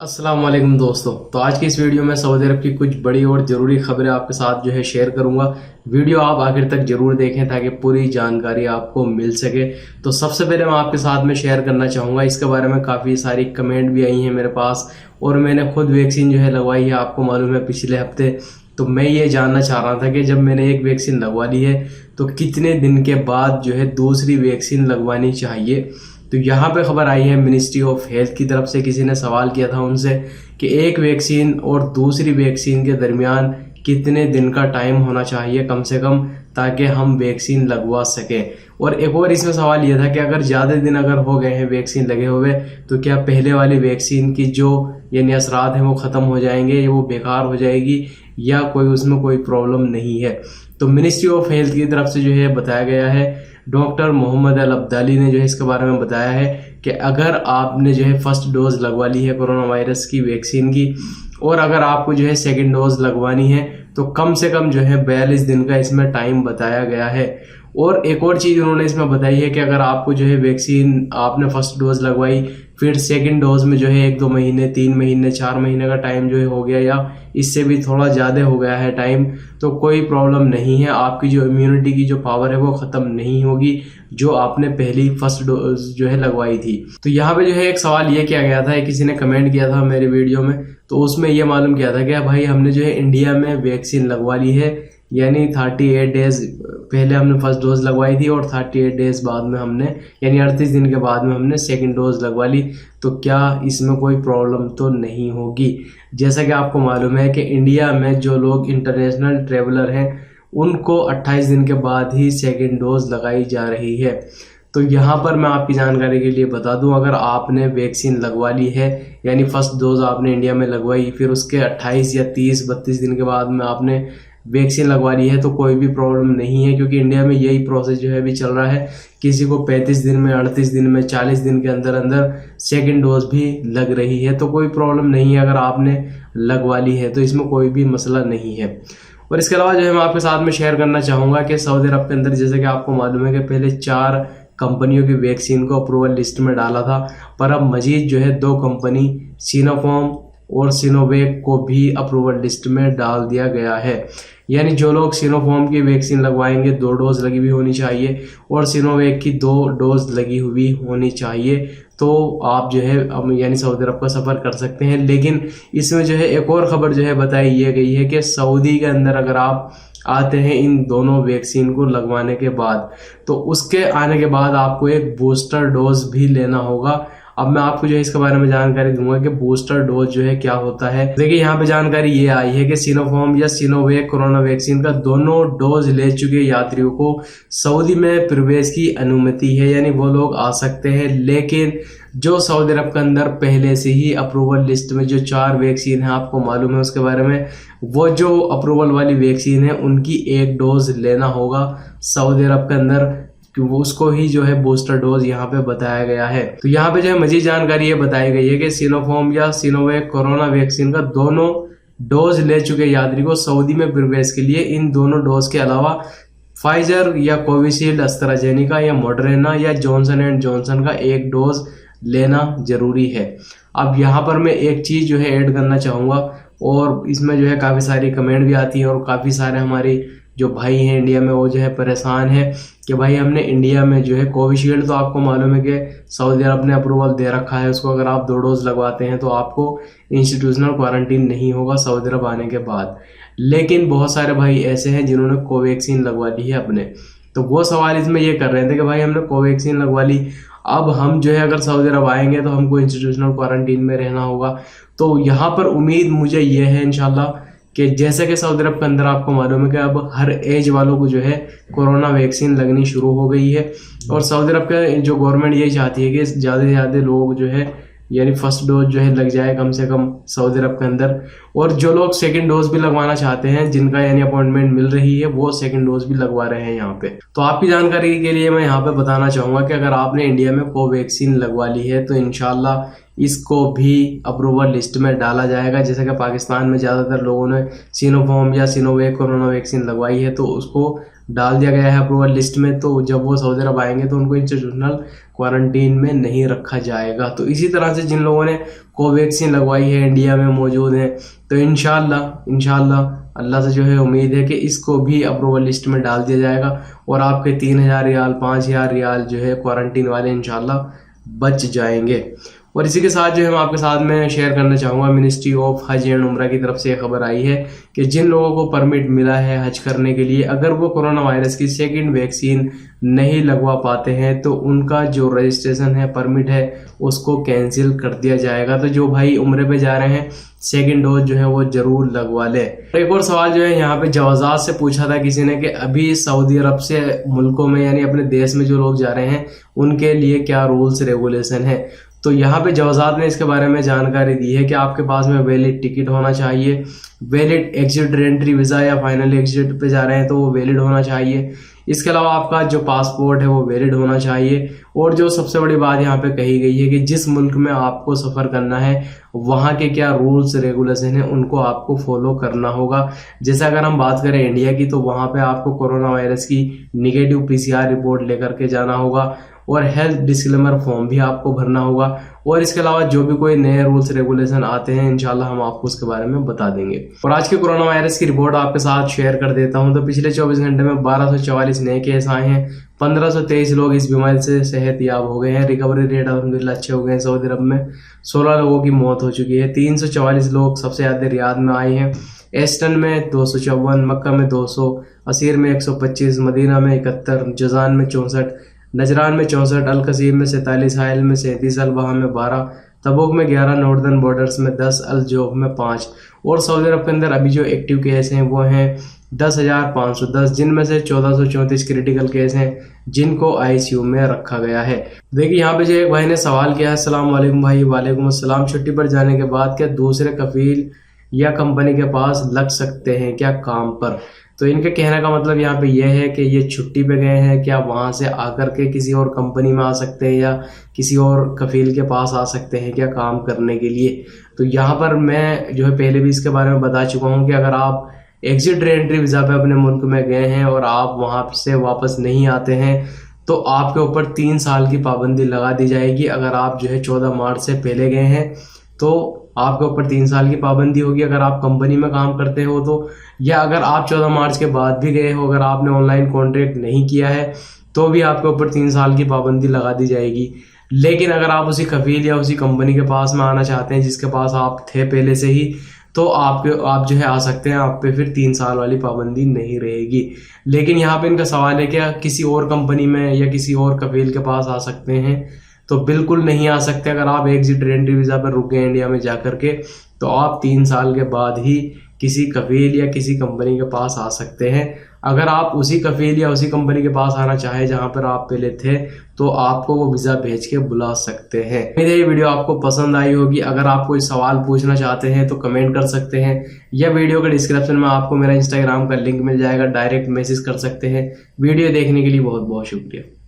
अस्सलाम वालेकुम दोस्तों। तो आज की इस वीडियो में सऊदी अरब की कुछ बड़ी और ज़रूरी खबरें आपके साथ शेयर करूंगा। वीडियो आप आखिर तक जरूर देखें ताकि पूरी जानकारी आपको मिल सके। तो सबसे पहले मैं आपके साथ में शेयर करना चाहूँगा, इसके बारे में काफ़ी सारी कमेंट भी आई हैं मेरे पास और मैंने खुद वैक्सीन लगवाई है, आपको मालूम है पिछले हफ्ते। तो मैं ये जानना चाह रहा था कि जब मैंने एक वैक्सीन लगवा ली है तो कितने दिन के बाद दूसरी वैक्सीन लगवानी चाहिए। तो यहाँ पे खबर आई है मिनिस्ट्री ऑफ हेल्थ की तरफ से, किसी ने सवाल किया था उनसे कि एक वैक्सीन और दूसरी वैक्सीन के दरमियान कितने दिन का टाइम होना चाहिए कम से कम, ताकि हम वैक्सीन लगवा सकें। और एक और इसमें सवाल यह था कि अगर ज़्यादा दिन अगर हो गए हैं वैक्सीन लगे हुए तो क्या पहले वाली वैक्सीन की जो असरात हैं वो ख़त्म हो जाएंगे, वो बेकार हो जाएगी या कोई उसमें कोई प्रॉब्लम नहीं है। तो मिनिस्ट्री ऑफ हेल्थ की तरफ से बताया गया है, डॉक्टर मोहम्मद अल अब्दाली ने इसके बारे में बताया है कि अगर आपने फर्स्ट डोज लगवा ली है कोरोना वायरस की वैक्सीन की और अगर आपको सेकंड डोज लगवानी है तो कम से कम 42 दिन का इसमें टाइम बताया गया है। और एक और चीज़ उन्होंने इसमें बताई है कि अगर आपको वैक्सीन आपने फर्स्ट डोज लगवाई फिर सेकंड डोज में 1-2 महीने 3 महीने 4 महीने का टाइम हो गया या इससे भी थोड़ा ज़्यादा हो गया है टाइम, तो कोई प्रॉब्लम नहीं है। आपकी इम्यूनिटी की पावर है वो ख़त्म नहीं होगी जो आपने पहली फर्स्ट डोज लगवाई थी। तो यहाँ पे एक सवाल ये किया गया था, किसी ने कमेंट किया था मेरे वीडियो में, तो उसमें ये मालूम किया था कि भाई हमने इंडिया में वैक्सीन लगवा ली है, यानी 38 डेज पहले हमने फर्स्ट डोज लगवाई थी और 38 डेज बाद में हमने 38 दिन के बाद में हमने सेकंड डोज लगवा ली, तो क्या इसमें कोई प्रॉब्लम तो नहीं होगी। जैसा कि आपको मालूम है कि इंडिया में जो लोग इंटरनेशनल ट्रेवलर हैं उनको 28 दिन के बाद ही सेकंड डोज लगाई जा रही है। तो यहाँ पर मैं आपकी जानकारी के लिए बता दूं, अगर आपने वैक्सीन लगवा ली है यानी फर्स्ट डोज आपने इंडिया में लगवाई फिर उसके 28 या 30-32 दिन के बाद में आपने वैक्सीन लगवा ली है तो कोई भी प्रॉब्लम नहीं है, क्योंकि इंडिया में यही प्रोसेस अभी चल रहा है। किसी को 35 दिन में 38 दिन में 40 दिन के अंदर अंदर सेकंड डोज भी लग रही है, तो कोई प्रॉब्लम नहीं है। अगर आपने लगवा ली है तो इसमें कोई भी मसला नहीं है। और इसके अलावा मैं आपके साथ में शेयर करना चाहूँगा कि सऊदी अरब के अंदर जैसे कि आपको मालूम है कि पहले 4 कंपनियों की वैक्सीन को अप्रूवल लिस्ट में डाला था, पर अब मजीद 2 कंपनी सिनोफार्म और सिनोवेक को भी अप्रूवल लिस्ट में डाल दिया गया है। यानी जो लोग सिनोफार्म की वैक्सीन लगवाएंगे 2 डोज लगी हुई होनी चाहिए और सिनोवेक की 2 डोज लगी हुई होनी चाहिए, तो आप अब यानी सऊदी अरब का सफ़र कर सकते हैं। लेकिन इसमें एक और ख़बर बताई ये गई है कि सऊदी के अंदर अगर आप आते हैं इन दोनों वैक्सीन को लगवाने के बाद तो उसके आने के बाद आपको एक बूस्टर डोज भी लेना होगा। अब मैं आपको इसके बारे में जानकारी दूंगा कि बूस्टर डोज क्या होता है। देखिए यहाँ पे जानकारी ये आई है कि सिनोफार्म या सिनोवेक कोरोना वैक्सीन का दोनों डोज ले चुके यात्रियों को सऊदी में प्रवेश की अनुमति है, यानी वो लोग आ सकते हैं। लेकिन जो सऊदी अरब के अंदर पहले से ही अप्रूवल लिस्ट में 4 वैक्सीन है, आपको मालूम है उसके बारे में, वो अप्रूवल वाली वैक्सीन है उनकी 1 डोज लेना होगा सऊदी अरब के अंदर, वो उसको ही बूस्टर डोज यहाँ पे बताया गया है। तो यहाँ पे मजीद जानकारी ये बताई गई है कि सिनोफार्म या सिनोवेक कोरोना वैक्सीन का दोनों डोज ले चुके यात्री को सऊदी में प्रवेश के लिए इन दोनों डोज के अलावा फाइजर या कोविशील्ड, एस्ट्राजेनेका या मॉडर्ना या जॉनसन एंड जॉनसन का 1 डोज लेना जरूरी है। अब यहाँ पर मैं एक चीज ऐड करना चाहूँगा, और इसमें काफ़ी सारी कमेंट भी आती है और काफ़ी सारे हमारी जो भाई हैं इंडिया में वो परेशान है कि भाई हमने इंडिया में कोविशील्ड, तो आपको मालूम है कि सऊदी अरब ने अप्रूवल दे रखा है उसको, अगर आप 2 डोज लगवाते हैं तो आपको इंस्टीट्यूशनल क्वारंटीन नहीं होगा सऊदी अरब आने के बाद। लेकिन बहुत सारे भाई ऐसे हैं जिन्होंने कोवैक्सीन लगवा ली है अपने, तो वो सवाल इसमें ये कर रहे थे कि भाई हमने कोवैक्सीन लगवा ली, अब हम अगर सऊदी अरब आएंगे तो हमको इंस्टीट्यूशनल क्वारंटीन में रहना होगा। तो यहाँ पर उम्मीद मुझे ये है इंशाल्लाह कि जैसे कि सऊदी अरब के अंदर आपको मालूम है कि अब हर एज वालों को कोरोना वैक्सीन लगनी शुरू हो गई है, और सऊदी अरब के गवर्नमेंट यही चाहती है कि ज़्यादा से ज़्यादा लोग यानी फर्स्ट डोज लग जाए कम से कम सऊदी अरब के अंदर, और जो लोग सेकंड डोज भी लगवाना चाहते हैं जिनका यानी अपॉइंटमेंट मिल रही है वो सेकंड डोज भी लगवा रहे हैं यहाँ पे। तो आपकी जानकारी के लिए मैं यहाँ पे बताना चाहूँगा कि अगर आपने इंडिया में कोवैक्सीन लगवा ली है तो इंशाल्लाह इसको भी अप्रूवल लिस्ट में डाला जाएगा। जैसे कि पाकिस्तान में ज़्यादातर लोगों ने सिनोफार्म या सिनोवेक कोरोना वैक्सीन लगवाई है तो उसको डाल दिया गया है अप्रूवल लिस्ट में, तो जब वो सऊदी अरब आएंगे तो उनको इंस्टीट्यूशनल क्वारंटीन में नहीं रखा जाएगा। तो इसी तरह से जिन लोगों ने कोवैक्सीन लगवाई है, इंडिया में मौजूद है, तो इंशाल्लाह अल्लाह से जो है उम्मीद है कि इसको भी अप्रूवल लिस्ट में डाल दिया जाएगा और आपके 3000 रियाल 5000 रियाल जो है क्वारंटीन वाले इंशाल्लाह बच जाएंगे। और इसी के साथ जो है मैं आपके साथ में शेयर करना चाहूँगा, मिनिस्ट्री ऑफ हज एंड उम्रा की तरफ से खबर आई है कि जिन लोगों को परमिट मिला है हज करने के लिए, अगर वो कोरोना वायरस की सेकंड वैक्सीन नहीं लगवा पाते हैं तो उनका जो रजिस्ट्रेशन है, परमिट है, उसको कैंसिल कर दिया जाएगा। तो जो भाई उम्रे पे जा रहे हैं सेकंड डोज जो है वो जरूर लगवा ले। एक और सवाल जो है यहाँ पे जवाजात से पूछा था किसी ने कि अभी सऊदी अरब से मुल्कों में यानी अपने देश में जो लोग जा रहे हैं उनके लिए क्या रूल्स रेगुलेशन है। तो यहाँ पे जवाजात ने इसके बारे में जानकारी दी है कि आपके पास में वैलिड टिकट होना चाहिए, वैलिड एग्जिट एंट्री वीज़ा या फाइनल एग्जिट पे जा रहे हैं तो वो वैलिड होना चाहिए। इसके अलावा आपका जो पासपोर्ट है वो वैलिड होना चाहिए। और जो सबसे बड़ी बात यहाँ पे कही गई है कि जिस मुल्क में आपको सफ़र करना है वहाँ के क्या रूल्स रेगुलेशन है उनको आपको फॉलो करना होगा। जैसे अगर हम बात करें इंडिया की, तो वहाँ पे आपको कोरोना वायरस की निगेटिव PCR रिपोर्ट लेकर के जाना होगा और हेल्थ डिस्क्लेमर फॉर्म भी आपको भरना होगा। और इसके अलावा जो भी कोई नए रूल्स रेगुलेशन आते हैं इंशाल्लाह हम आपको उसके बारे में बता देंगे। और आज के कोरोना वायरस की रिपोर्ट आपके साथ शेयर कर देता हूं। तो पिछले 24 घंटे में 1244 नए केस आए हैं, 1523 लोग इस बीमारी से सेहतयाब हो गए हैं। रिकवरी रेट अल्हम्दुलिल्लाह अच्छे हो गए हैं। सऊदी अरब में 16 लोगों की मौत हो चुकी है। 344 लोग सबसे ज़्यादा रियाद में आए हैं, एस्टन में 254, मक्का में 200, असीर में 125, मदीना में 71, जजान में 64, नजरान में 64, अल कसीम में 47, हाइल में 37, अल बहा में 12, तबूक में 11, नॉर्दर्न बॉर्डर्स में 10, अल जोफ में 5। और सऊदी अरब के अंदर अभी जो एक्टिव केस हैं वो हैं 10,510, जिनमें से 1434 क्रिटिकल केस हैं जिनको ICU में रखा गया है। देखिए यहाँ पे जो एक भाई ने सवाल किया है, अस्सलाम वालेकुम भाई। वालेकुम अस्सलाम। छुट्टी पर जाने के बाद क्या दूसरे कफील या कंपनी के पास लग सकते हैं क्या काम पर? तो इनके कहने का मतलब यहाँ पे यह है कि ये छुट्टी पे गए हैं, क्या वहाँ से आकर के किसी और कंपनी में आ सकते हैं या किसी और कफील के पास आ सकते हैं क्या काम करने के लिए? तो यहाँ पर मैं जो है पहले भी इसके बारे में बता चुका हूँ कि अगर आप एग्जिट री-एंट्री वीज़ा पे अपने मुल्क में गए हैं और आप वहाँ से वापस नहीं आते हैं तो आपके ऊपर 3 साल की पाबंदी लगा दी जाएगी। अगर आप जो है 14 मार्च से पहले गए हैं तो आपके ऊपर 3 साल की पाबंदी होगी अगर आप कंपनी में काम करते हो तो, या अगर आप 14 मार्च के बाद भी गए हो, अगर आपने ऑनलाइन कॉन्ट्रैक्ट नहीं किया है तो भी आपके ऊपर 3 साल की पाबंदी लगा दी जाएगी। लेकिन अगर आप उसी कफील या उसी कंपनी के पास में आना चाहते हैं जिसके पास आप थे पहले से ही, तो आप जो है आ सकते हैं, आप पे फिर 3 साल वाली पाबंदी नहीं रहेगी। लेकिन यहाँ पे इनका सवाल है क्या किसी और कंपनी में या किसी और कफील के पास आ सकते हैं? तो बिल्कुल नहीं आ सकते। अगर आप एग्जिट एंट्री वीज़ा पर रुक गए इंडिया में जाकर के तो आप 3 साल के बाद ही किसी कफील या किसी कंपनी के पास आ सकते हैं। अगर आप उसी कफील या उसी कंपनी के पास आना चाहें जहां पर आप पहले थे तो आपको वो वीज़ा भेज के बुला सकते हैं। मेरी ये वीडियो आपको पसंद आई होगी। अगर आप कोई सवाल पूछना चाहते हैं तो कमेंट कर सकते हैं या वीडियो के डिस्क्रिप्शन में आपको मेरा इंस्टाग्राम का लिंक मिल जाएगा, डायरेक्ट मैसेज कर सकते हैं। वीडियो देखने के लिए बहुत बहुत शुक्रिया।